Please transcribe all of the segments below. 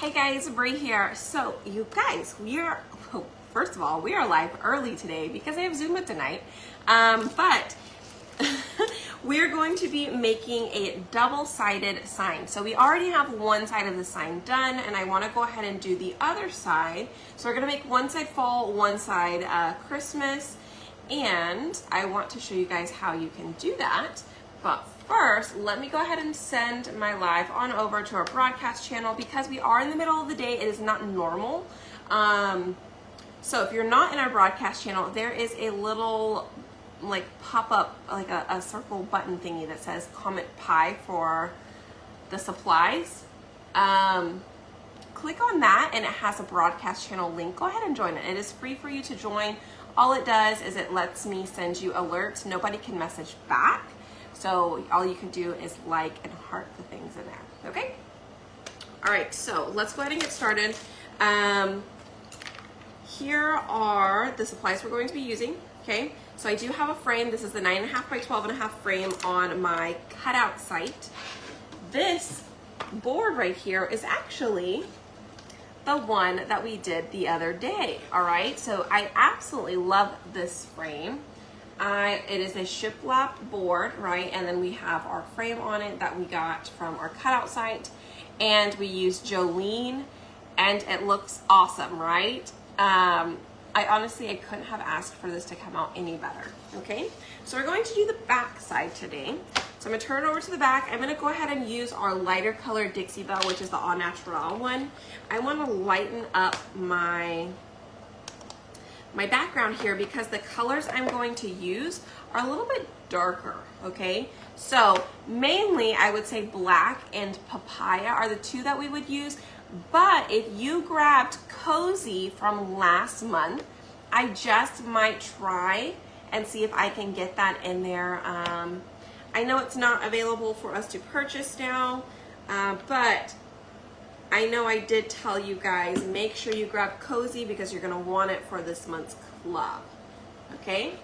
Hey guys, Brie here. So you guys, first of all, we are live early today because I have Zumba tonight. But we're going to be making a double-sided sign. So we already have one side of the sign done, and I want to go ahead and do the other side. So we're going to make one side fall, one side Christmas, and I want to show you guys how you can do that. But first, let me go ahead and send my live on over to our broadcast channel because we are in the middle of the day. It is not normal. So if you're not in our broadcast channel, there is a little like pop-up, like a circle button thingy that says comment pie for the supplies. Click on that and it has a broadcast channel link. Go ahead and join it. It is free for you to join. All it does is it lets me send you alerts. Nobody can message back. So all you can do is like and heart the things in there, okay? All right, so let's go ahead and get started. Here are the supplies we're going to be using, okay? So I do have a frame. This is the 9.5 by 12.5 frame on my cutout site. This board right here is actually the one that we did the other day, all right? So I absolutely love this frame. It is a Shiplap board, right? And then we have our frame on it that we got from our cutout site. And we used Jolene, and it looks awesome, right? I couldn't have asked for this to come out any better, okay? So we're going to do the back side today. So I'm gonna turn it over to the back. I'm gonna go ahead and use our lighter color Dixie Belle, which is the Au Naturel one. I wanna lighten up my background here because the colors I'm going to use are a little bit darker, okay? So mainly I would say black and papaya are the two that we would use, but if you grabbed Cozy from last month, I just might try and see if I can get that in there. I know it's not available for us to purchase now, but I know I did tell you guys, make sure you grab Cozy because you're gonna want it for this month's club, okay?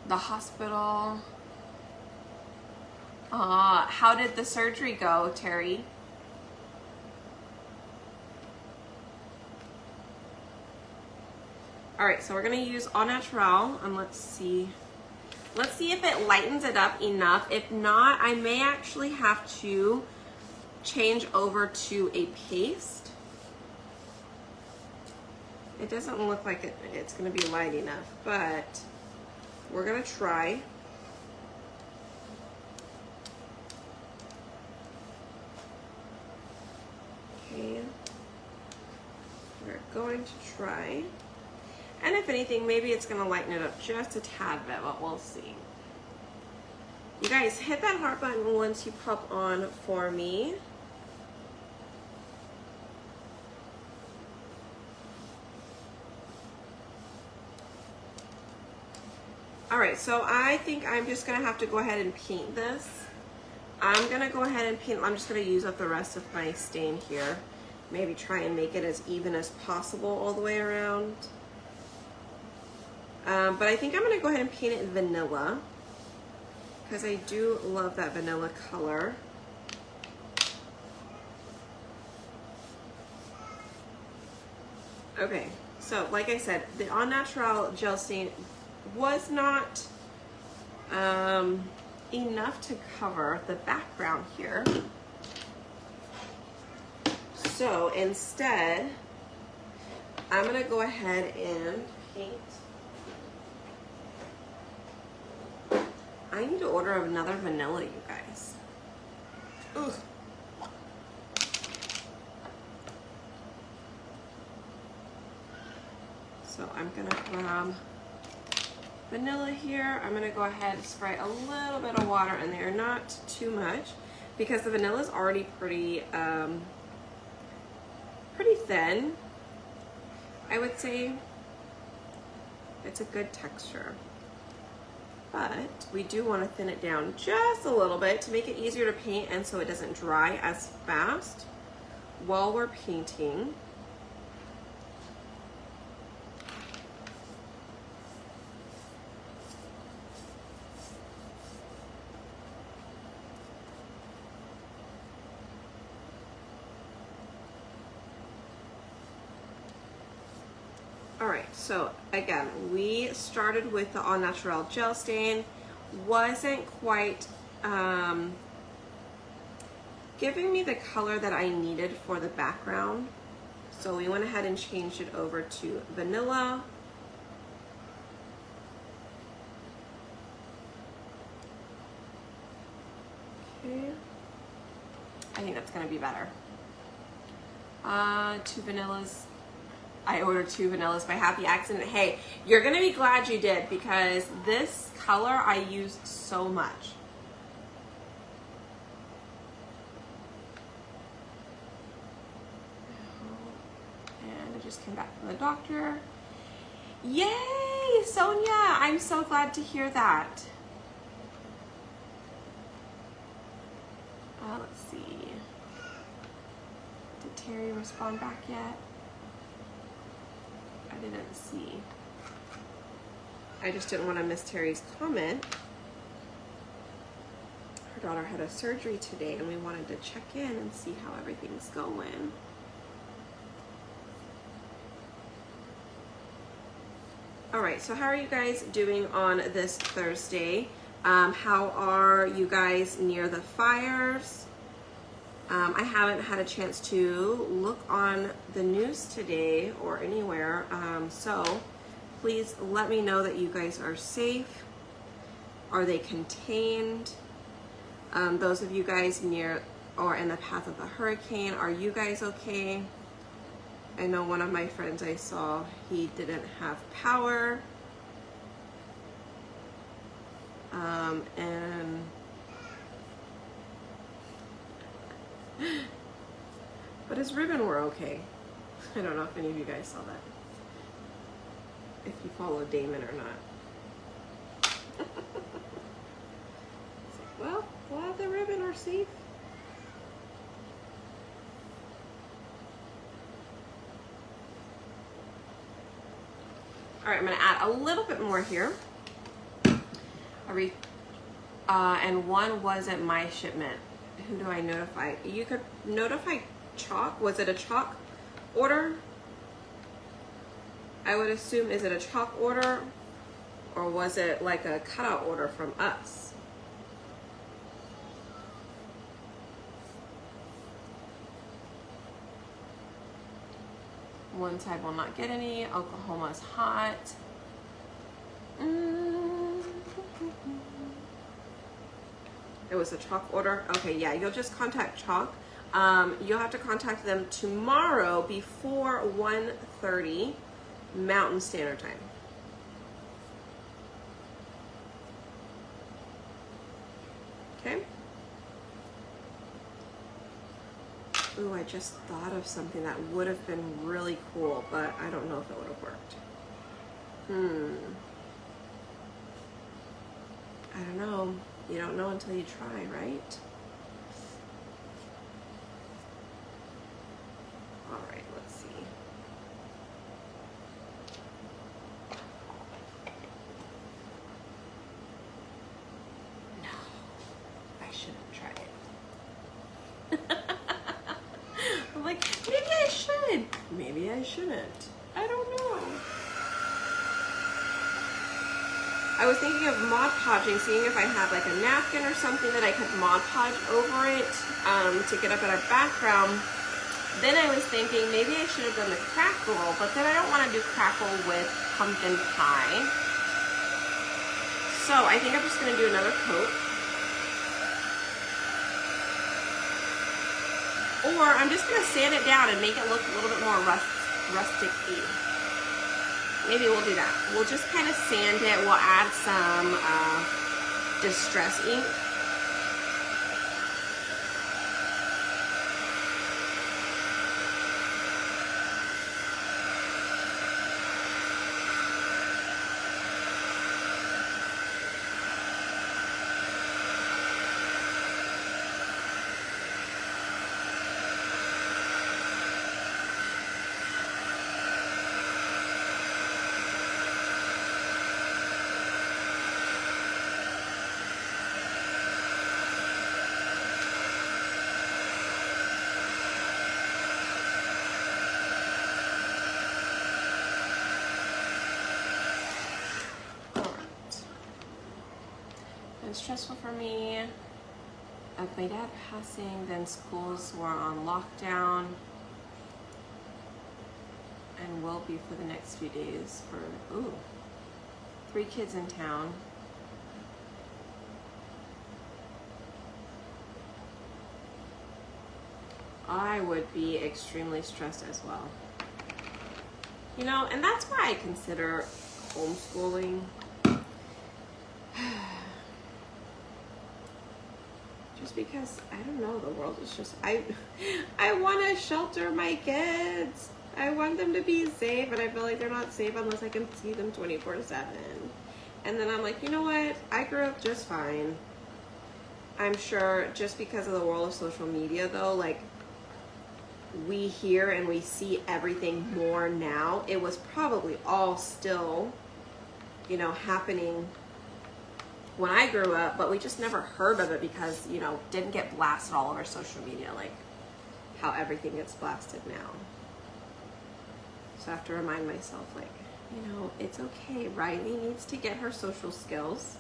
The hospital. How did the surgery go, Terry? All right, so we're gonna use Au Naturel, and let's see if it lightens it up enough. If not, I may actually have to change over to a paste. It doesn't look like it's gonna be light enough, but we're gonna try. Okay, we're going to try. And if anything, maybe it's gonna lighten it up just a tad bit, but we'll see. You guys, hit that heart button once you pop on for me. All right, so I think I'm just gonna have to go ahead and paint this. I'm gonna go ahead and paint, I'm just gonna use up the rest of my stain here. Maybe try and make it as even as possible all the way around. But I think I'm gonna go ahead and paint it in vanilla because I do love that vanilla color. Okay, so like I said, the Au Naturel gel stain was not enough to cover the background here. So instead, I'm gonna go ahead and paint. I need to order another vanilla, you guys. Ugh. So I'm gonna grab vanilla here. I'm gonna go ahead and spray a little bit of water in there, not too much, because the vanilla is already pretty thin. I would say it's a good texture. But we do want to thin it down just a little bit to make it easier to paint and so it doesn't dry as fast while we're painting. All right, so again, we started with the All Natural Gel Stain. Wasn't quite giving me the color that I needed for the background. So we went ahead and changed it over to Vanilla. Okay. I think that's gonna be better. 2 vanillas. I ordered 2 vanillas by happy accident. Hey, you're gonna be glad you did because this color I use so much. And I just came back from the doctor. Yay, Sonia, I'm so glad to hear that. Let's see. Did Terry respond back yet? I didn't see. I just didn't want to miss Terry's comment. Her daughter had a surgery today and we wanted to check in and see how everything's going. All right, so how are you guys doing on this Thursday? How are you guys near the fires? I haven't had a chance to look on the news today or anywhere, so please let me know that you guys are safe. Are they contained? Those of you guys near or in the path of the hurricane, are you guys okay? I know one of my friends I saw, he didn't have power. But his ribbon were okay. I don't know if any of you guys saw that. If you follow Damon or not. It's like, well, glad the ribbon are safe. All right, I'm gonna add a little bit more here. And one wasn't my shipment. Who do I notify? You could notify Chalk. Was it a Chalk order? I would assume, is it a Chalk order? Or was it like a cutout order from us? One side will not get any. Oklahoma's hot. It was a Chalk order. Okay, yeah, you'll just contact Chalk. You'll have to contact them tomorrow before 1:30 Mountain Standard Time. Okay. Ooh, I just thought of something that would have been really cool, but I don't know if it would have worked. I don't know. You don't know until you try, right? All right, let's see. No, I shouldn't try it. I'm like, maybe I should. Maybe I shouldn't. I don't know. I was thinking of Mod Podging, seeing if I had like a napkin or something that I could Mod Podge over it to get up at our background. Then I was thinking maybe I should have done the crackle, but then I don't want to do crackle with pumpkin pie. So I think I'm just going to do another coat. Or I'm just going to sand it down and make it look a little bit more rustic-y. Maybe we'll do that. We'll just kind of sand it. We'll add some Distress ink. was stressful for me. Of my dad passing, then schools were on lockdown and will be for the next few days for, 3 kids in town. I would be extremely stressed as well. You know, and that's why I consider homeschooling. Just because, I don't know, the world is just, I want to shelter my kids. I want them to be safe, and I feel like they're not safe unless I can see them 24/7. And then I'm like, you know what? I grew up just fine. I'm sure just because of the world of social media, though, like, we hear and we see everything more now. It was probably all still, you know, happening when I grew up, but we just never heard of it because, you know, didn't get blasted all over social media like how everything gets blasted now. So I have to remind myself, like, you know, it's okay. Riley needs to get her social skills,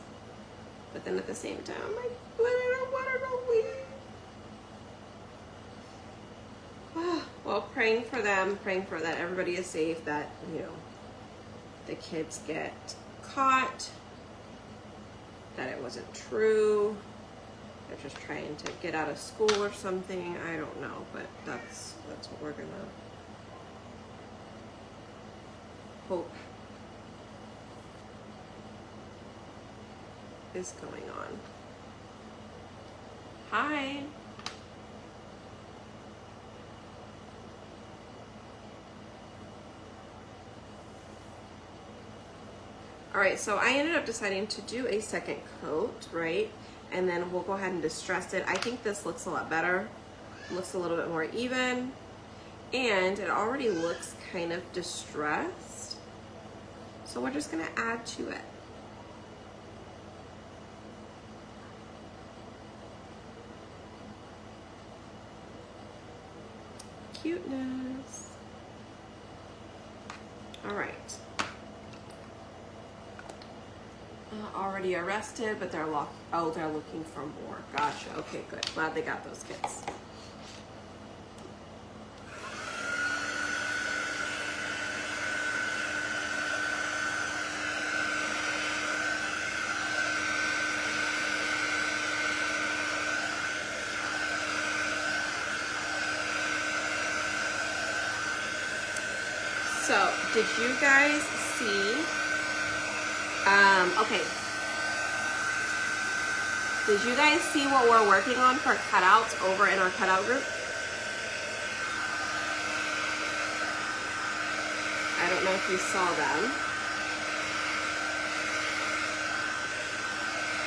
but then at the same time, I'm like, but I don't want her to leave. Well, praying for them, praying for that everybody is safe, that, you know, the kids get caught, that it wasn't true, they're just trying to get out of school or something. I don't know, but that's what we're gonna hope is going on. Hi. All right, so I ended up deciding to do a second coat, right? And then we'll go ahead and distress it. I think this looks a lot better. It looks a little bit more even. And it already looks kind of distressed. So we're just gonna add to it. Cuteness. All right. Already arrested, but they're locked. Oh, they're looking for more. Gotcha. Okay, good. Glad they got those kids. So, did you guys see? Okay. Did you guys see what we're working on for cutouts over in our cutout group? I don't know if you saw them.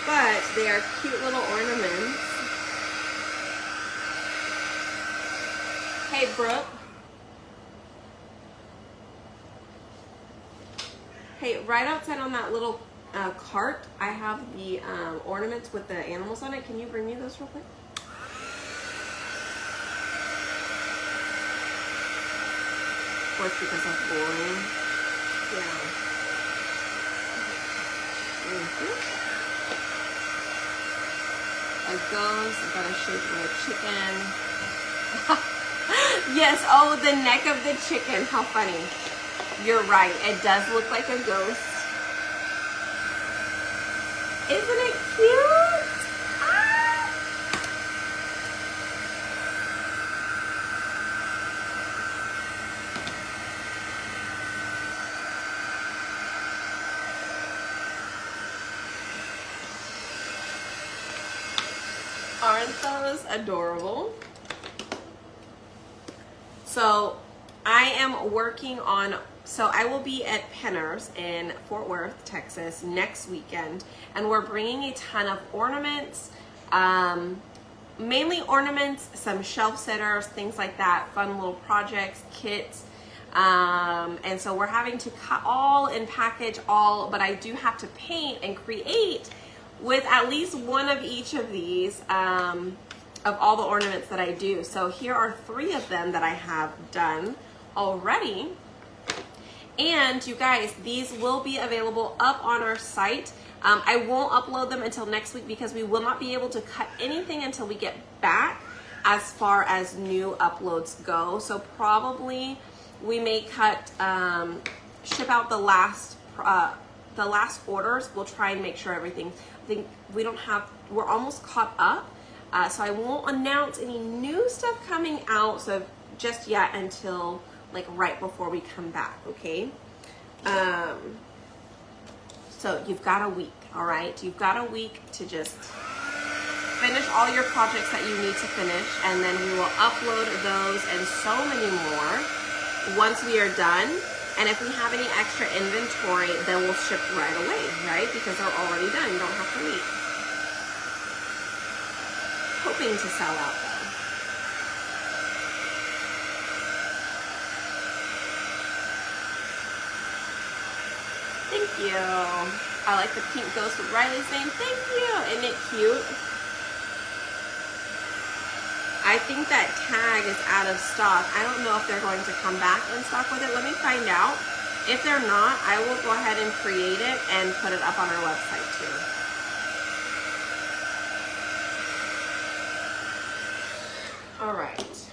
But they are cute little ornaments. Hey, Brooke. Hey, right outside on that little cart, I have the ornaments with the animals on it. Can you bring me those real quick? Of course, because of boring. Yeah. A ghost. I got a shape of a chicken. Yes. Oh, the neck of the chicken. How funny. You're right. It does look like a ghost. Isn't it cute? Ah! Aren't those adorable? So I am working on, so I will be at Penner's in Fort Worth, Texas next weekend, and we're bringing a ton of ornaments, mainly ornaments, some shelf sitters, things like that, fun little projects, kits, and so we're having to cut all and package all, but I do have to paint and create with at least one of each of these, of all the ornaments that I do. So here are 3 of them that I have done already, And you guys, these will be available up on our site. I won't upload them until next week because we will not be able to cut anything until we get back as far as new uploads go. So probably we may cut, ship out the last orders. We'll try and make sure everything, I think we're almost caught up. So I won't announce any new stuff coming out so just yet until like right before we come back, okay? So you've got a week, all right? You've got a week to just finish all your projects that you need to finish, and then we will upload those and so many more once we are done. And if we have any extra inventory, then we'll ship right away, right? Because they're already done, you don't have to wait. Hoping to sell out though. Thank you. I like the pink ghost with Riley's name. Thank you. Isn't it cute? I think that tag is out of stock. I don't know if they're going to come back in stock with it. Let me find out. If they're not, I will go ahead and create it and put it up on our website too. All right.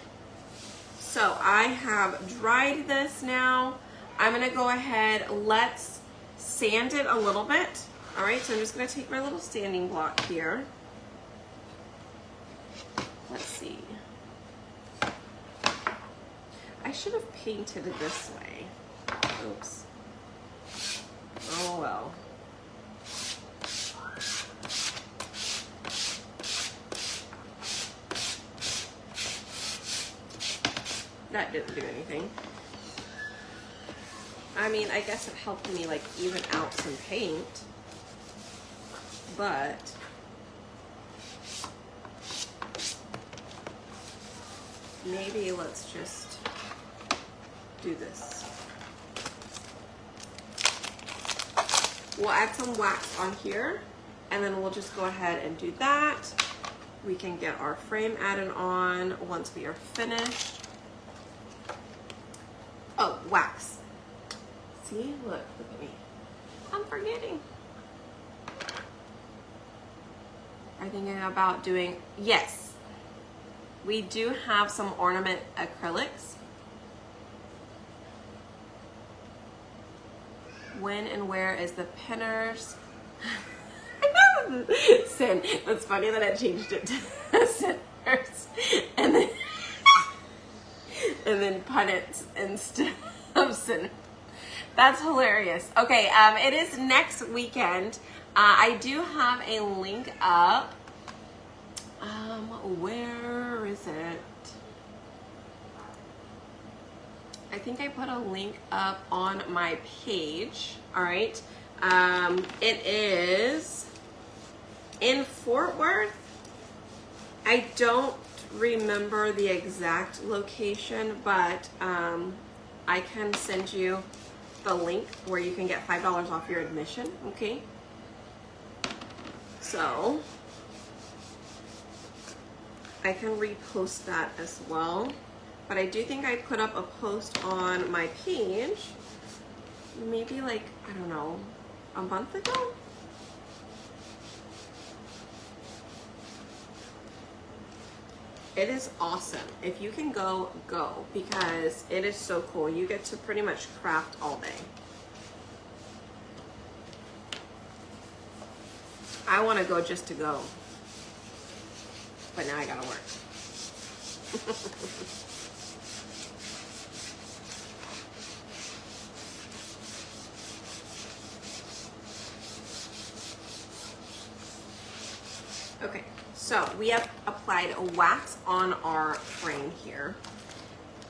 So I have dried this now. I'm gonna go ahead, let's sand it a little bit. All right, so I'm just gonna take my little sanding block here. Let's see. I should have painted it this way. Oops. Oh well. That didn't do anything. I mean, I guess it helped me like even out some paint, but maybe let's just do this. We'll add some wax on here, and then we'll just go ahead and do that. We can get our frame added on once we are finished. Oh, wax. See, look at me. I'm forgetting. I'm thinking about doing, yes. We do have some ornament acrylics. When and where is the pinners? Sin. It's funny that I changed it to sinners. And then pun it instead of sin. That's hilarious. Okay, it is next weekend. I do have a link up. Where is it? I think I put a link up on my page. All right. It is in Fort Worth. I don't remember the exact location, but I can send you the link where you can get $5 off your admission, okay? So I can repost that as well, but I do think I put up a post on my page maybe like, I don't know, a month ago. It is awesome. If you can go, go, because it is so cool. You get to pretty much craft all day. I want to go just to go, but now I gotta work. Okay. So we have applied a wax on our frame here,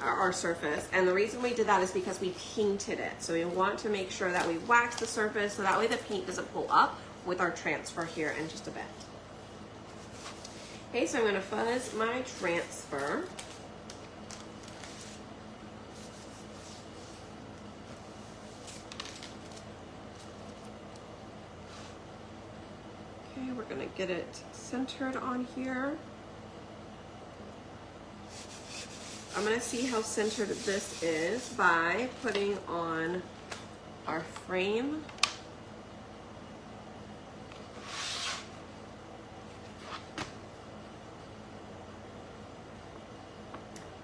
our surface. And the reason we did that is because we painted it. So we want to make sure that we wax the surface so that way the paint doesn't pull up with our transfer here in just a bit. Okay, so I'm gonna fuzz my transfer. Okay, we're gonna get it centered on here. I'm gonna see how centered this is by putting on our frame.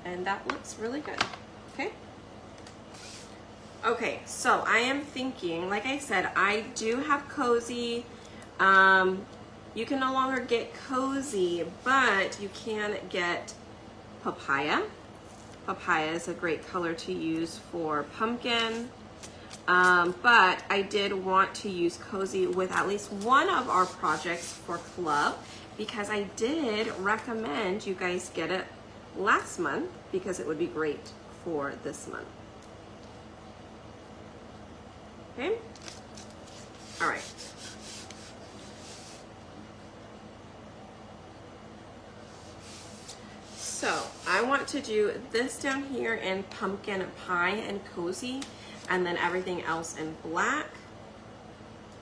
And that looks really good, okay? Okay, so I am thinking, like I said, I do have Cozy. You can no longer get Cozy, but you can get Papaya. Papaya is a great color to use for pumpkin. But I did want to use Cozy with at least one of our projects for club, because I did recommend you guys get it last month because it would be great for this month. Okay? All right. So I want to do this down here in pumpkin pie and Cozy, and then everything else in black.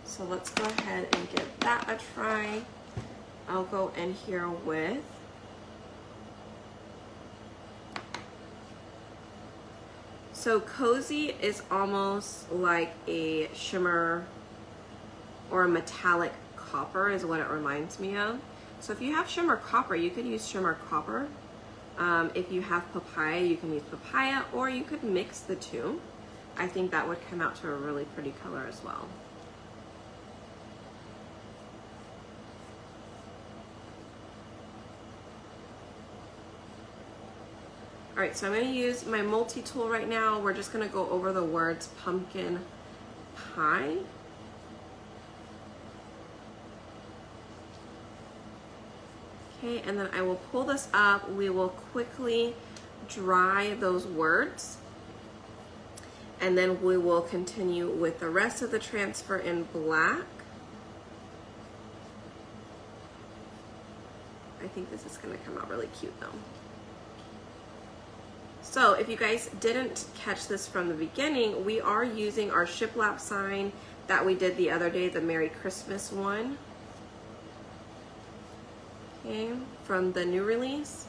So let's go ahead and give that a try. I'll go in here with so Cozy is almost like a shimmer or a metallic copper is what it reminds me of. So if you have shimmer copper, you could use shimmer copper. If you have papaya, you can use papaya, or you could mix the two. I think that would come out to a really pretty color as well. All right, so I'm going to use my multi-tool right now. We're just going to go over the words pumpkin pie. Okay, and then I will pull this up. We will quickly dry those words, and then we will continue with the rest of the transfer in black. I think this is going to come out really cute though. So if you guys didn't catch this from the beginning, we are using our Shiplap sign that we did the other day, the Merry Christmas one. Okay, from the new release.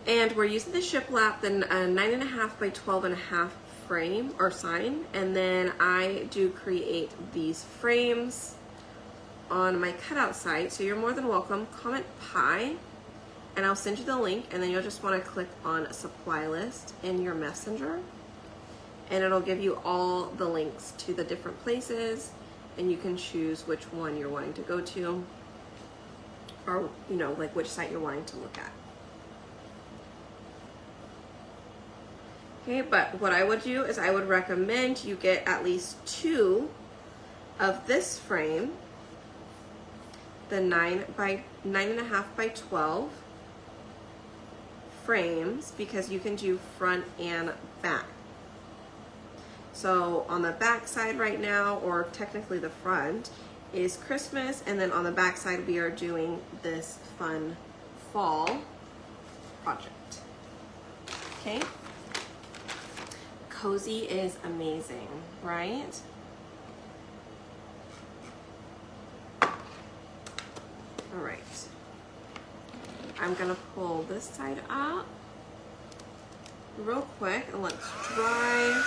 And we're using the Shiplap, the 9.5 by 12.5 frame or sign. And then I do create these frames on my cutout site. So you're more than welcome. Comment pie, and I'll send you the link, and then you'll just want to click on supply list in your messenger, and it'll give you all the links to the different places, and you can choose which one you're wanting to go to, or you know, like which site you're wanting to look at. Okay, but what I would do is I would recommend you get at least 2 of this frame, the 9.5 by 12 frames, because you can do front and back. So on the back side right now, or technically the front, is Christmas, and then on the back side we are doing this fun fall project. Okay, Cozy is amazing, right? All right, I'm gonna pull this side up real quick and let's dry.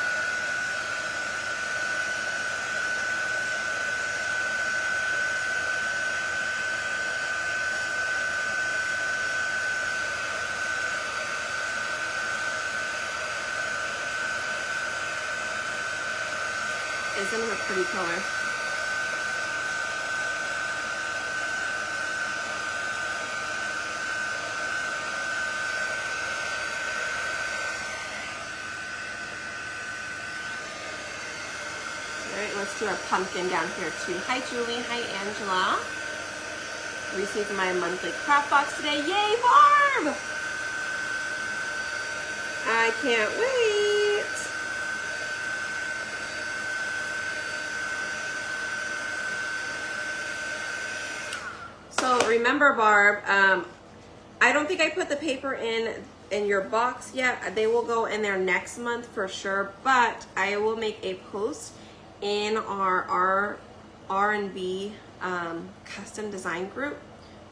Isn't it a pretty color? Let's do our pumpkin down here too. Hi Julie, hi Angela. Received my monthly craft box today. Yay, Barb! I can't wait. So remember, Barb, I don't think I put the paper in your box yet. They will go in there next month for sure, but I will make a post in our R&B custom design group,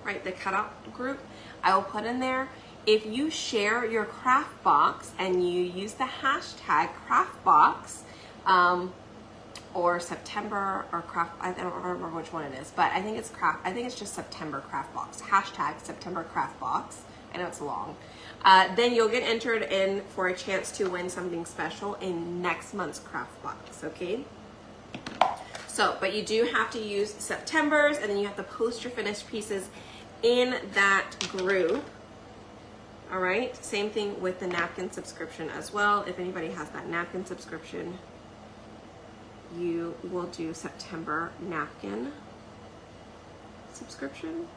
right, the cutout group. I will put in there, if you share your craft box and you use the hashtag craft box, or September or craft. I don't remember which one it is, but I think it's craft. I think it's just September craft box. Hashtag September craft box. I know it's long. Then you'll get entered in for a chance to win something special in next month's craft box. Okay. So, but you do have to use September's, and then you have to post your finished pieces in that group. All right. Same thing with the napkin subscription as well. If anybody has that napkin subscription, you will do September napkin subscription.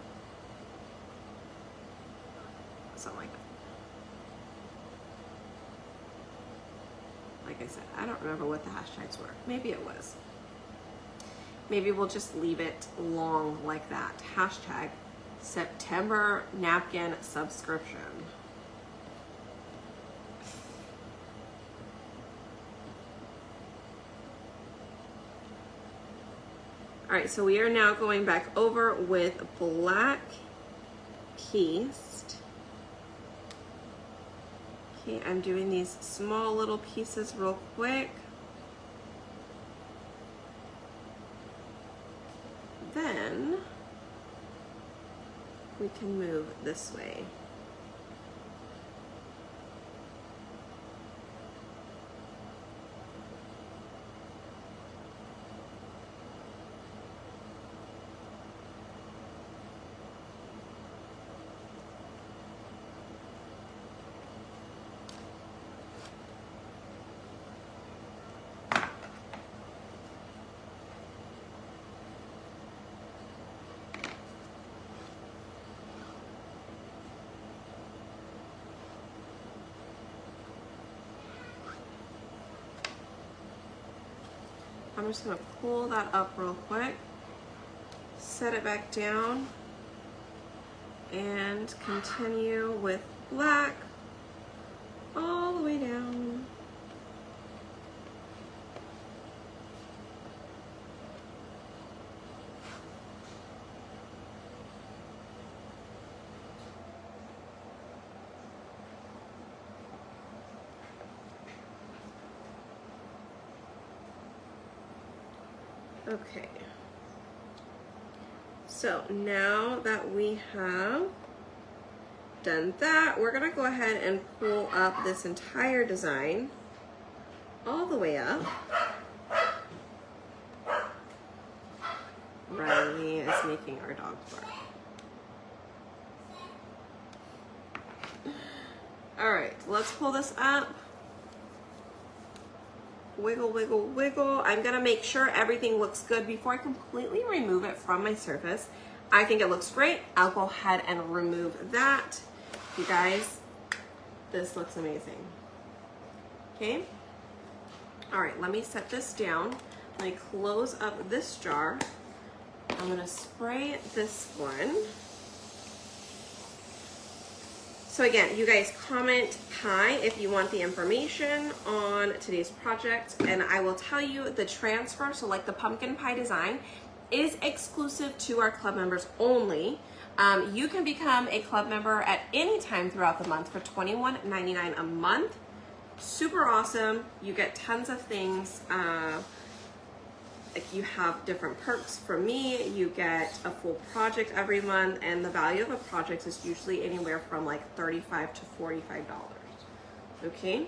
Something like that. Like I said, I don't remember what the hashtags were. Maybe it was. Maybe we'll just leave it long like that. Hashtag September napkin subscription. All right, so we are now going back over with black pieced. Okay, I'm doing these small little pieces real quick. Then we can move this way. I'm just going to pull that up real quick, set it back down, and continue with black all the way down. Okay, so now that we have done that, we're gonna go ahead and pull up this entire design all the way up. Riley is making our dog bark. All right, let's pull this up. Wiggle, wiggle, wiggle. I'm gonna make sure everything looks good before I completely remove it from my surface. I think it looks great. I'll go ahead and remove that. You guys, this looks amazing. Okay. All right, let me set this down. Let me close up this jar. I'm gonna spray this one. So again, you guys comment hi if you want the information on today's project, and I will tell you the transfer, so like the pumpkin pie design, is exclusive to our club members only. You can become a club member at any time throughout the month for $21.99 a month. Super awesome. You get tons of things. Like you have different perks from me, you get a full project every month, and the value of a project is usually anywhere from like $35 to $45. Okay?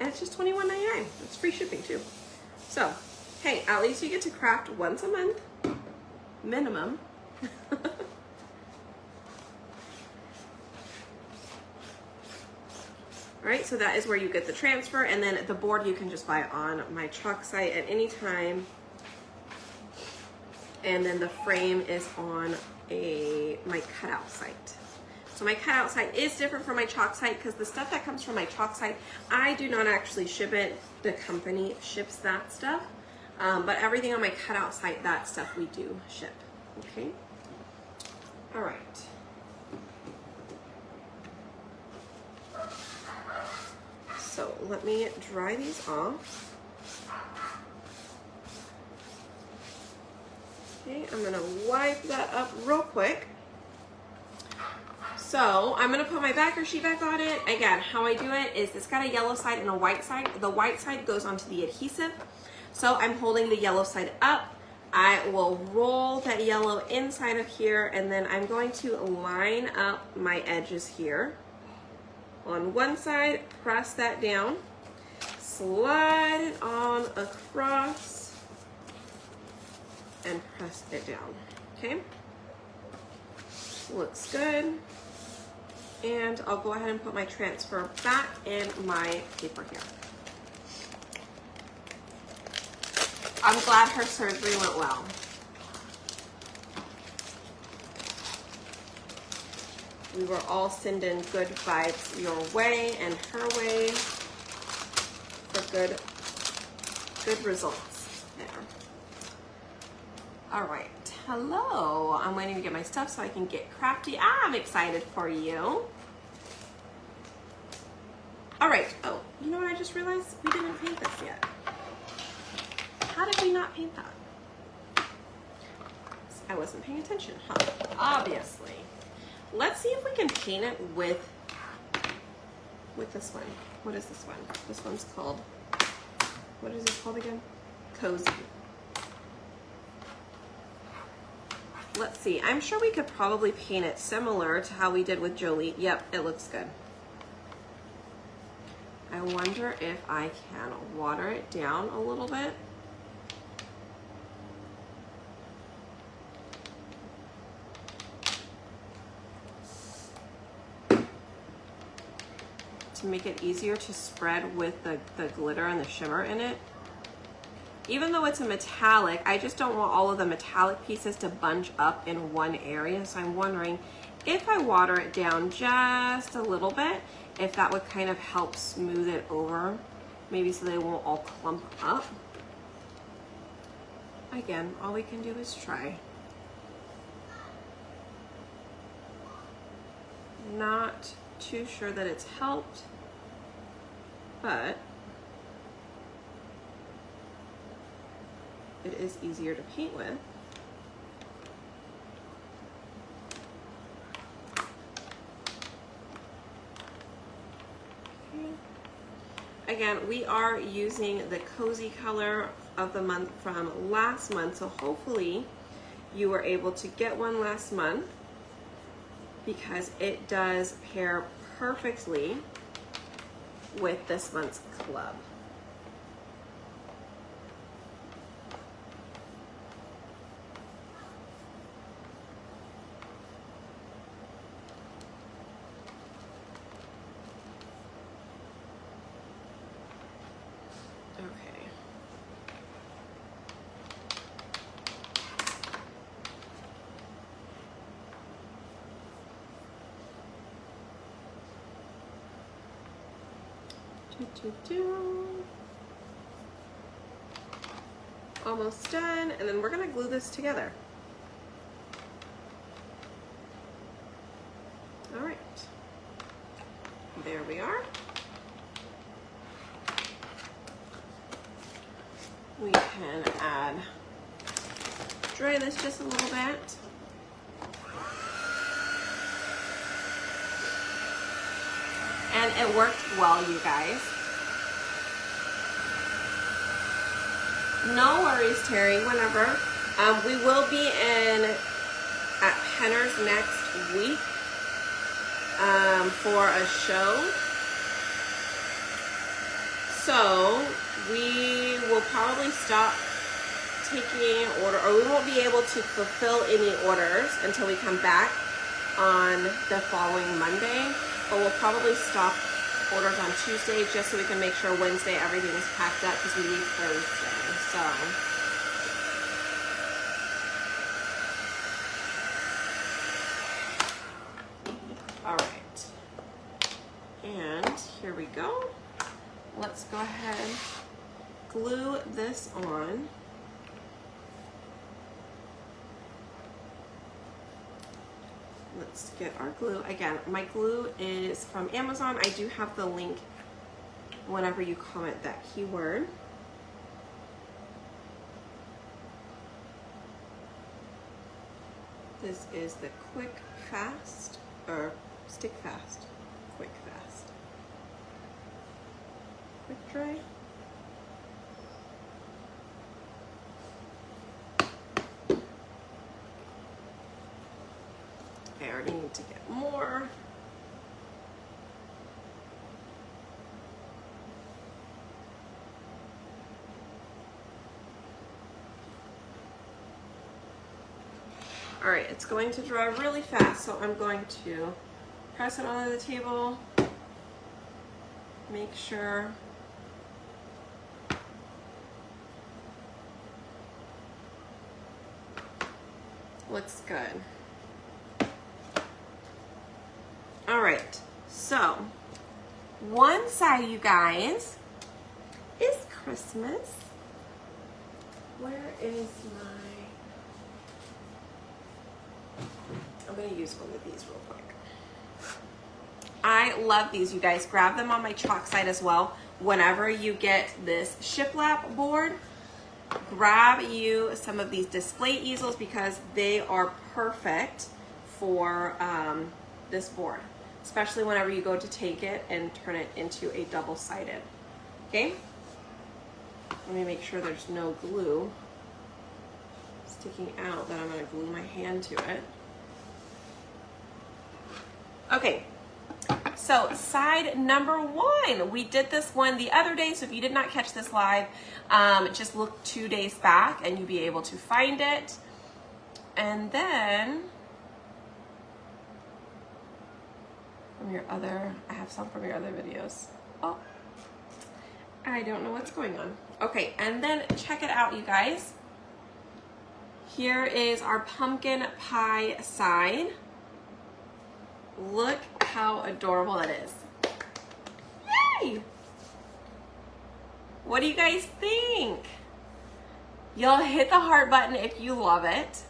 And it's just $21.99. It's free shipping too. So, hey, at least you get to craft once a month, minimum. All right, so that is where you get the transfer, and then the board you can just buy on my chalk site at any time. And then the frame is on my cutout site. So my cutout site is different from my chalk site because the stuff that comes from my chalk site, I do not actually ship it. The company ships that stuff. But everything on my cutout site, that stuff we do ship. Okay. All right. So let me dry these off. Okay, I'm gonna wipe that up real quick. So I'm gonna put my backer sheet back on it. Again, how I do it is it's got a yellow side and a white side. The white side goes onto the adhesive. So I'm holding the yellow side up. I will roll that yellow inside of here, and then I'm going to line up my edges here. On one side, press that down, slide it on across, and press it down, okay? Looks good. And I'll go ahead and put my transfer back in my paper here. I'm glad her surgery went well. We were all sending good vibes your way and her way for good results there. All right, hello. I'm waiting to get my stuff so I can get crafty. I'm excited for you. All right, oh, you know what I just realized? We didn't paint this yet. How did we not paint that? I wasn't paying attention, huh? Obviously. Let's see if we can paint it with this one. What is this one? This one's called, what is it called again? Cozy. Let's see. I'm sure we could probably paint it similar to how we did with Jolie. Yep, it looks good. I wonder if I can water it down a little bit. To make it easier to spread with the glitter and the shimmer in it. Even though it's a metallic, I just don't want all of the metallic pieces to bunch up in one area. So I'm wondering if I water it down just a little bit, if that would kind of help smooth it over, maybe so they won't all clump up. Again, all we can do is try. Not too sure that it's helped, but it is easier to paint with. Okay. Again, we are using the cozy color of the month from last month, so hopefully you were able to get one last month, because it does pair perfectly with this month's club. Okay. Almost done, and then we're gonna glue this together. All right, there we are. We can dry this just a little bit. And it worked well, you guys. No worries, Terry, whenever. We will be at Penner's next week for a show. So we will probably stop taking order, or we won't be able to fulfill any orders until we come back on the following Monday. But we'll probably stop orders on Tuesday just so we can make sure Wednesday everything is packed up because we leave Thursday. So all right, and here we go. Let's go ahead and glue this on. Let's get our glue. Again, my glue is from Amazon. I do have the link whenever you comment that keyword. This is the quick, fast, or Stick fast, quick fast. Quick dry. I already need to get more. All right, it's going to dry really fast, so I'm going to press it onto the table, make sure looks good. All right, so one side, you guys, is Christmas. Where is my, I'm gonna use one of these real quick. I love these, you guys. Grab them on my chalk side as well. Whenever you get this Shiplap board, grab you some of these display easels because they are perfect for this board, especially whenever you go to take it and turn it into a double-sided. Okay? Let me make sure there's no glue sticking out that I'm going to glue my hand to it. Okay, so side number one, we did this one the other day, so if you did not catch this live, just look 2 days back and you'll be able to find it. And then from your other, I have some from your other videos. Oh, I don't know what's going on. Okay, and then check it out, you guys. Here is our pumpkin pie side. Look how adorable that is. Yay! What do you guys think? You'll hit the heart button if you love it.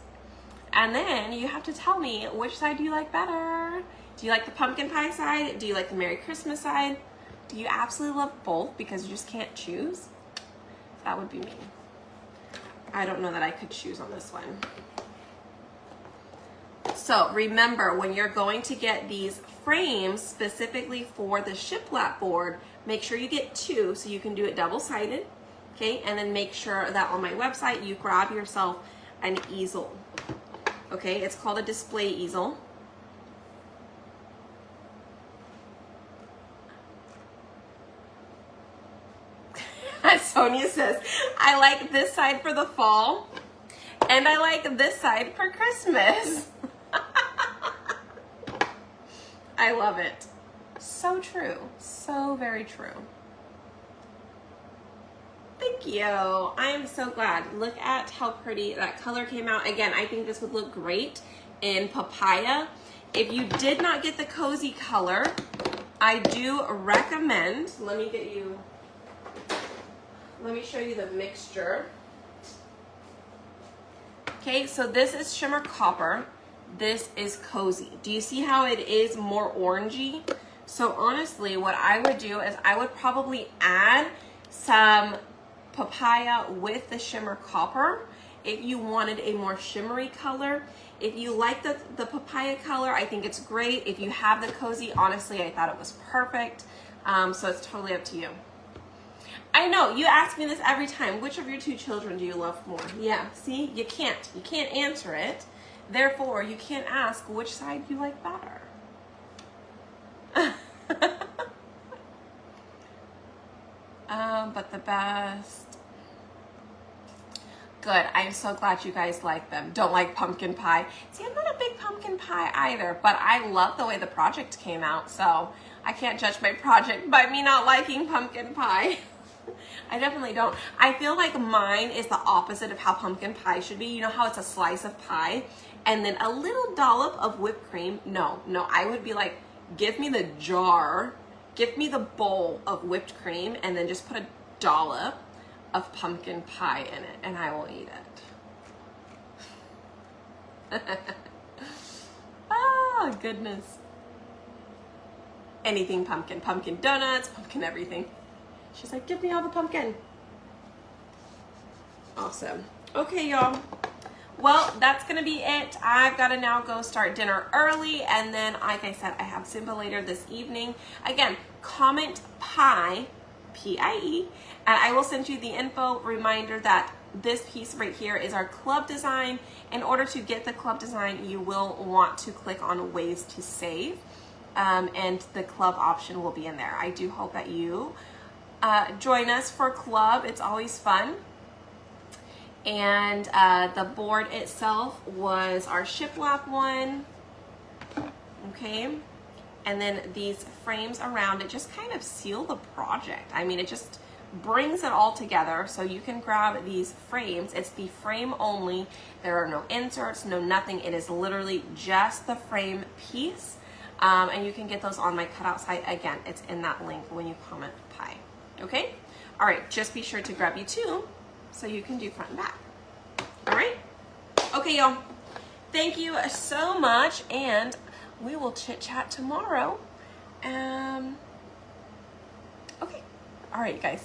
And then you have to tell me, which side do you like better? Do you like the pumpkin pie side? Do you like the Merry Christmas side? Do you absolutely love both because you just can't choose? That would be me. I don't know that I could choose on this one. So remember, when you're going to get these frames specifically for the Shiplap board, make sure you get 2 so you can do it double-sided, okay? And then make sure that on my website you grab yourself an easel, okay? It's called a display easel. Sonia says, I like this side for the fall, and I like this side for Christmas. I love it. So true. So very true. Thank you. I am so glad. Look at how pretty that color came out. Again, I think this would look great in papaya. If you did not get the cozy color, I do recommend, let me show you the mixture. Okay, so this is shimmer copper. This is cozy. Do you see how it is more orangey? So honestly, what I would do is I would probably add some papaya with the shimmer copper if you wanted a more shimmery color. If you like the papaya color, I think it's great. If you have the cozy, honestly, I thought it was perfect. So it's totally up to you. I know, you ask me this every time. Which of your 2 children do you love more? Yeah, see, you can't answer it. Therefore, you can't ask which side you like better. But the best. Good, I'm so glad you guys like them. Don't like pumpkin pie. See, I'm not a big pumpkin pie either, but I love the way the project came out, so I can't judge my project by me not liking pumpkin pie. I definitely don't. I feel like mine is the opposite of how pumpkin pie should be. You know how it's a slice of pie and then a little dollop of whipped cream? No, I would be like, give me the jar, give me the bowl of whipped cream, and then just put a dollop of pumpkin pie in it, and I will eat it. Oh, goodness. Anything pumpkin. Pumpkin donuts, pumpkin everything. She's like, give me all the pumpkin. Awesome. Okay, y'all. well, that's gonna be it. I've gotta now go start dinner early, and then, like I said, I have Zumba later this evening. Again, comment PIE, P-I-E, and I will send you the info reminder that this piece right here is our club design. In order to get the club design, you will want to click on ways to save, and the club option will be in there. I do hope that you join us for club. It's always fun. And the board itself was our Shiplap one, okay? And then these frames around it just kind of seal the project. I mean, it just brings it all together. So you can grab these frames. It's the frame only. There are no inserts, no nothing. It is literally just the frame piece. And you can get those on my cutout site. Again, it's in that link when you comment PIE, okay? All right, just be sure to grab you two so you can do front and back. All right? Okay, y'all. Thank you so much, and we will chit chat tomorrow. Okay. All right, guys.